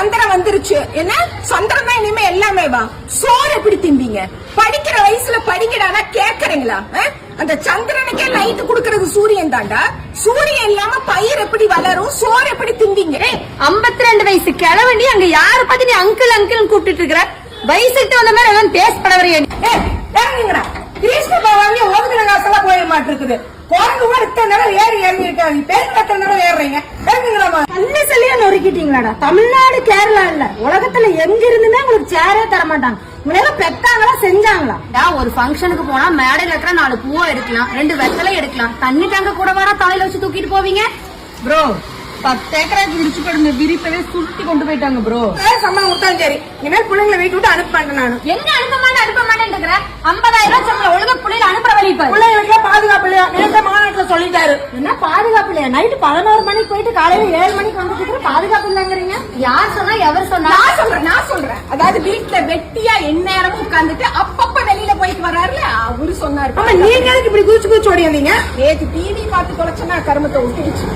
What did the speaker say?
சந்திரன் வந்துருச்சு. என்ன சந்திரன் தான் இனிமே எல்லாமே வா. சோறு எப்படி திம்பீங்க? படிக்கிற வயசுல படிக்கடானா கேக்குறீங்களா? அந்த சந்திரனுக்கே லைட் குடுக்கறது சூரியன் தாண்டா. சூரியன் இல்லாம பயிர் எப்படி வளரும்? சோறு எப்படி திம்பீங்க? 52 வயசு கிழவண்டி அங்க யார பத்தி நீ அங்கிள் அங்கிள் கூப்பிட்டு இருக்கிற? வயசுக்கு வந்த மாதிரி எல்லாம் பேசப்படவரையா? இறங்குங்கடா. கிரீஷ்மா வாங்கி ஒதுக்கிற காசெல்லாம் போயிட மாட்டிருக்குது. குரங்கு கூட இத்தனை நேரம் ஏறி இருக்காங்க. பேர் எத்தனை நேரம் ஏறுறீங்க? இறங்குங்களாமா. நல்ல சொல்லியா நொறுக்கிட்டீங்களாடா. தமிழ்நாடு கேரளா இல்ல, உலகத்துல எங்க இருந்துமே உங்களுக்கு சேரே தர மாட்டாங்க. உங்களை பெத்தாங்களா செஞ்சாங்களா? ஒரு ஃபங்க்ஷனுக்கு போனா மேடையில இருக்கிற 4 பூவா எடுக்கலாம், 2 வெத்தலை எடுக்கலாம், தண்ணி டேங்க கூட வர தலையில வச்சு தூக்கிட்டு போவீங்க. ப்ரோ 10 ஏக்கராக்கு விரிச்சு போடுங்க, விரிப்பவே சுருட்டி கொண்டு போயிட்டாங்க ப்ரோ. சம்பளம் கொடுத்தாலும் சரி, இனிமேல் பிள்ளைங்களை வீட்டு விட்டு அனுப்ப மாட்டேன். நானு எங்க அனுப்ப மாட்டேன் 50,000 ரூபாய் சம்பளம் ஒழுங்கா பிள்ளைல அனுப்புற வழி பாரு. பிள்ளைங்களுக்கு பாதுகாப்பு இல்லையா? நேற்று மாநாட்டுல சொல்லிட்டாரு. என்ன பாதுகாப்பு இல்லையா? நைட்டு 11 மணிக்கு போயிட்டு காலையில 7 மணிக்கு வந்துட்டு பாதுகாப்பு இல்லங்கிறீங்க. யார் சொன்னா எவர் சொன்னா? நான் சொல்றேன். அதாவது வீட்டுல வெட்டியா எந்நேரமும் உட்கார்ந்துட்டு அப்பப்ப வெளியில போயிட்டு வர்றாருல, அவரு சொன்னாரு. நீங்க எதுக்கு இப்படி குதிச்சு ஓடி வந்தீங்க? நேற்று டிவி பார்த்து தொலைச்சனா கருமத்தை விட்டுடுச்சு.